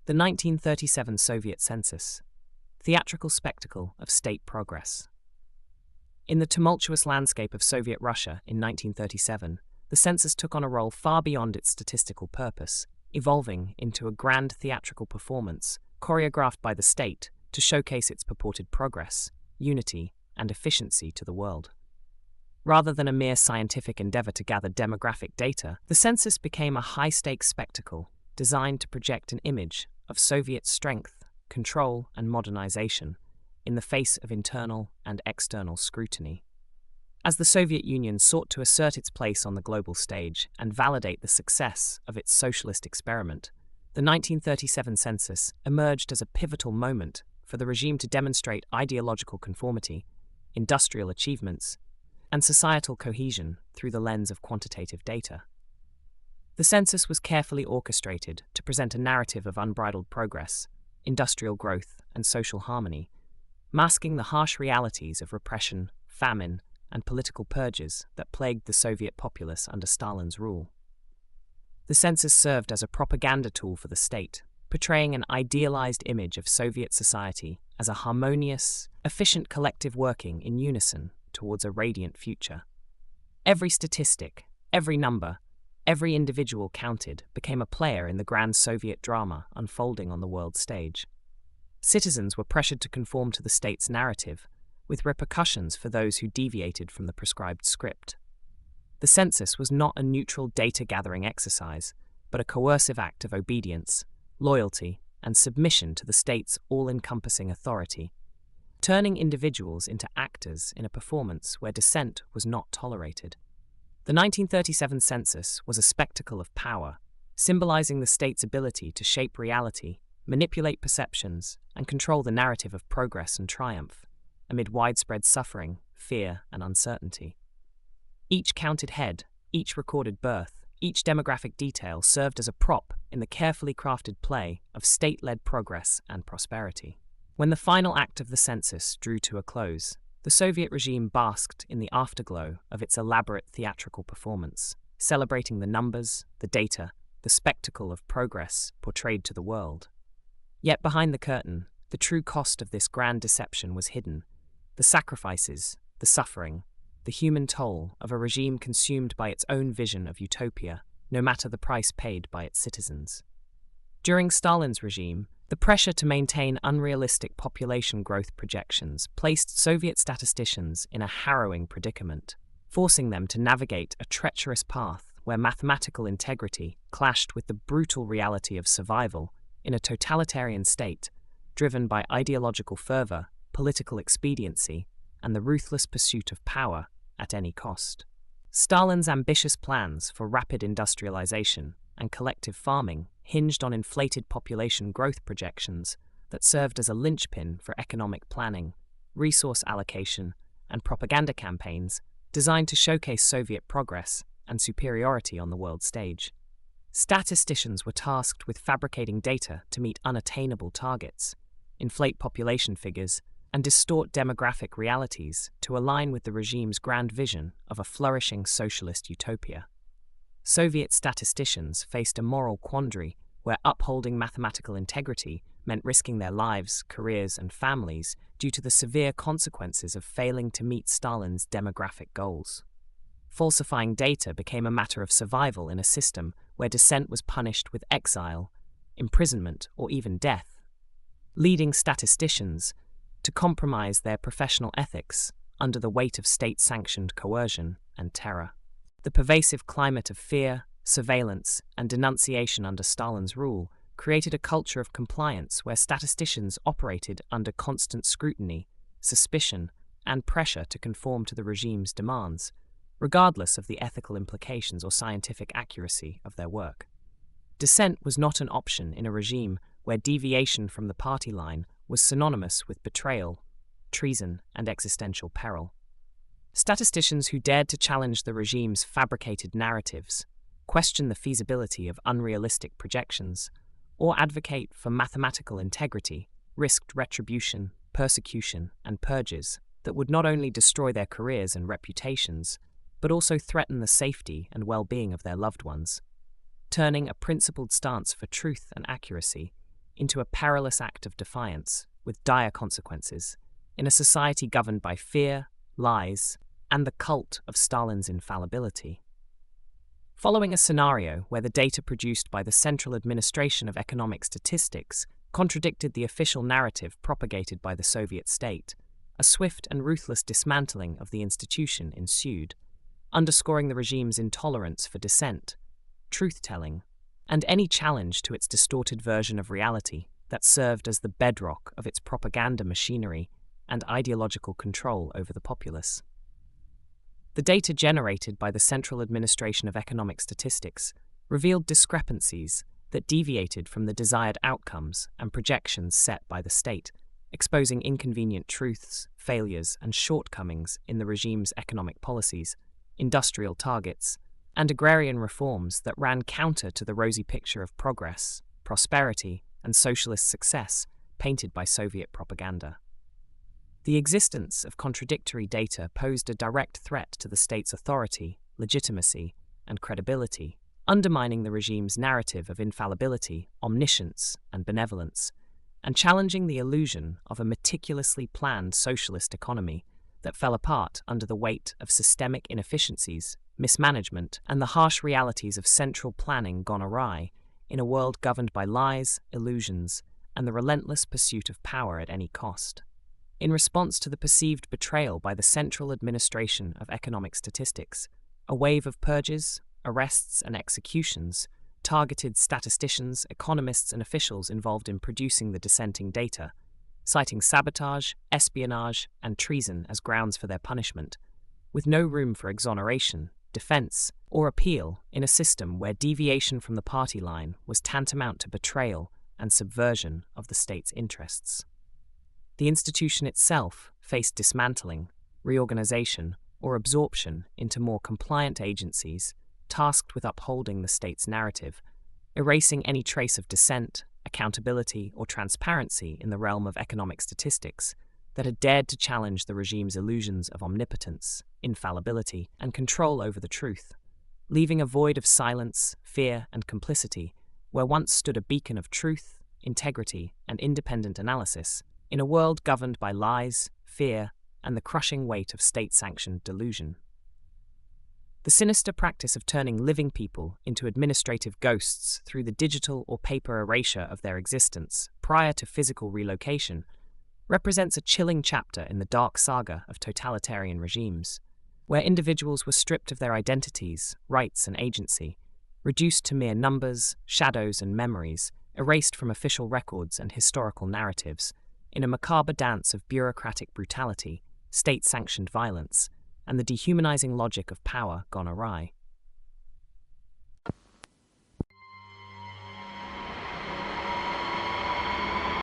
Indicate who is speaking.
Speaker 1: The 1937 Soviet Census, theatrical spectacle of state progress. In the tumultuous landscape of Soviet Russia in 1937, the census took on a role far beyond its statistical purpose, evolving into a grand theatrical performance choreographed by the state to showcase its purported progress, unity, and efficiency to the world. Rather than a mere scientific endeavor to gather demographic data, the census became a high-stakes spectacle designed to project an image of Soviet strength, control, and modernization in the face of internal and external scrutiny. As the Soviet Union sought to assert its place on the global stage and validate the success of its socialist experiment, the 1937 census emerged as a pivotal moment for the regime to demonstrate ideological conformity, industrial achievements, and societal cohesion through the lens of quantitative data. The census was carefully orchestrated to present a narrative of unbridled progress, industrial growth, and social harmony, masking the harsh realities of repression, famine, and political purges that plagued the Soviet populace under Stalin's rule. The census served as a propaganda tool for the state, portraying an idealized image of Soviet society as a harmonious, efficient collective working in unison towards a radiant future. Every statistic, every number, every individual counted became a player in the grand Soviet drama unfolding on the world stage. Citizens were pressured to conform to the state's narrative, with repercussions for those who deviated from the prescribed script. The census was not a neutral data-gathering exercise, but a coercive act of obedience, loyalty, and submission to the state's all-encompassing authority, turning individuals into actors in a performance where dissent was not tolerated. The 1937 census was a spectacle of power, symbolizing the state's ability to shape reality, manipulate perceptions, and control the narrative of progress and triumph, amid widespread suffering, fear, and uncertainty. Each counted head, each recorded birth, each demographic detail served as a prop in the carefully crafted play of state-led progress and prosperity. When the final act of the census drew to a close, the Soviet regime basked in the afterglow of its elaborate theatrical performance, celebrating the numbers, the data, the spectacle of progress portrayed to the world. Yet behind the curtain, the true cost of this grand deception was hidden: the sacrifices, the suffering, the human toll of a regime consumed by its own vision of utopia, no matter the price paid by its citizens. During Stalin's regime, the pressure to maintain unrealistic population growth projections placed Soviet statisticians in a harrowing predicament, forcing them to navigate a treacherous path where mathematical integrity clashed with the brutal reality of survival in a totalitarian state driven by ideological fervor, political expediency, and the ruthless pursuit of power at any cost. Stalin's ambitious plans for rapid industrialization and collective farming hinged on inflated population growth projections that served as a linchpin for economic planning, resource allocation, and propaganda campaigns designed to showcase Soviet progress and superiority on the world stage. Statisticians were tasked with fabricating data to meet unattainable targets, inflate population figures, and distort demographic realities to align with the regime's grand vision of a flourishing socialist utopia. Soviet statisticians faced a moral quandary where upholding mathematical integrity meant risking their lives, careers, and families due to the severe consequences of failing to meet Stalin's demographic goals. Falsifying data became a matter of survival in a system where dissent was punished with exile, imprisonment, or even death, leading statisticians to compromise their professional ethics under the weight of state-sanctioned coercion and terror. The pervasive climate of fear, surveillance, and denunciation under Stalin's rule created a culture of compliance where statisticians operated under constant scrutiny, suspicion, and pressure to conform to the regime's demands, regardless of the ethical implications or scientific accuracy of their work. Dissent was not an option in a regime where deviation from the party line was synonymous with betrayal, treason, and existential peril. Statisticians who dared to challenge the regime's fabricated narratives, question the feasibility of unrealistic projections, or advocate for mathematical integrity risked retribution, persecution, and purges that would not only destroy their careers and reputations, but also threaten the safety and well-being of their loved ones. Turning a principled stance for truth and accuracy into a perilous act of defiance with dire consequences in a society governed by fear, lies, and the cult of Stalin's infallibility. Following a scenario where the data produced by the Central Administration of Economic Statistics contradicted the official narrative propagated by the Soviet state, a swift and ruthless dismantling of the institution ensued, underscoring the regime's intolerance for dissent, truth-telling, and any challenge to its distorted version of reality that served as the bedrock of its propaganda machinery and ideological control over the populace. The data generated by the Central Administration of Economic Statistics revealed discrepancies that deviated from the desired outcomes and projections set by the state, exposing inconvenient truths, failures, and shortcomings in the regime's economic policies, industrial targets, and agrarian reforms that ran counter to the rosy picture of progress, prosperity, and socialist success painted by Soviet propaganda. The existence of contradictory data posed a direct threat to the state's authority, legitimacy, and credibility, undermining the regime's narrative of infallibility, omniscience, and benevolence, and challenging the illusion of a meticulously planned socialist economy that fell apart under the weight of systemic inefficiencies, mismanagement, and the harsh realities of central planning gone awry in a world governed by lies, illusions, and the relentless pursuit of power at any cost. In response to the perceived betrayal by the Central Administration of Economic Statistics, a wave of purges, arrests, and executions targeted statisticians, economists, and officials involved in producing the dissenting data, citing sabotage, espionage, and treason as grounds for their punishment, with no room for exoneration, defense, or appeal in a system where deviation from the party line was tantamount to betrayal and subversion of the state's interests. The institution itself faced dismantling, reorganization, or absorption into more compliant agencies tasked with upholding the state's narrative, erasing any trace of dissent, accountability, or transparency in the realm of economic statistics that had dared to challenge the regime's illusions of omnipotence, infallibility, and control over the truth, leaving a void of silence, fear, and complicity where once stood a beacon of truth, integrity, and independent analysis in a world governed by lies, fear, and the crushing weight of state-sanctioned delusion. The sinister practice of turning living people into administrative ghosts through the digital or paper erasure of their existence prior to physical relocation represents a chilling chapter in the dark saga of totalitarian regimes, where individuals were stripped of their identities, rights, and agency, reduced to mere numbers, shadows, and memories, erased from official records and historical narratives, in a macabre dance of bureaucratic brutality, state-sanctioned violence, and the dehumanizing logic of power gone awry.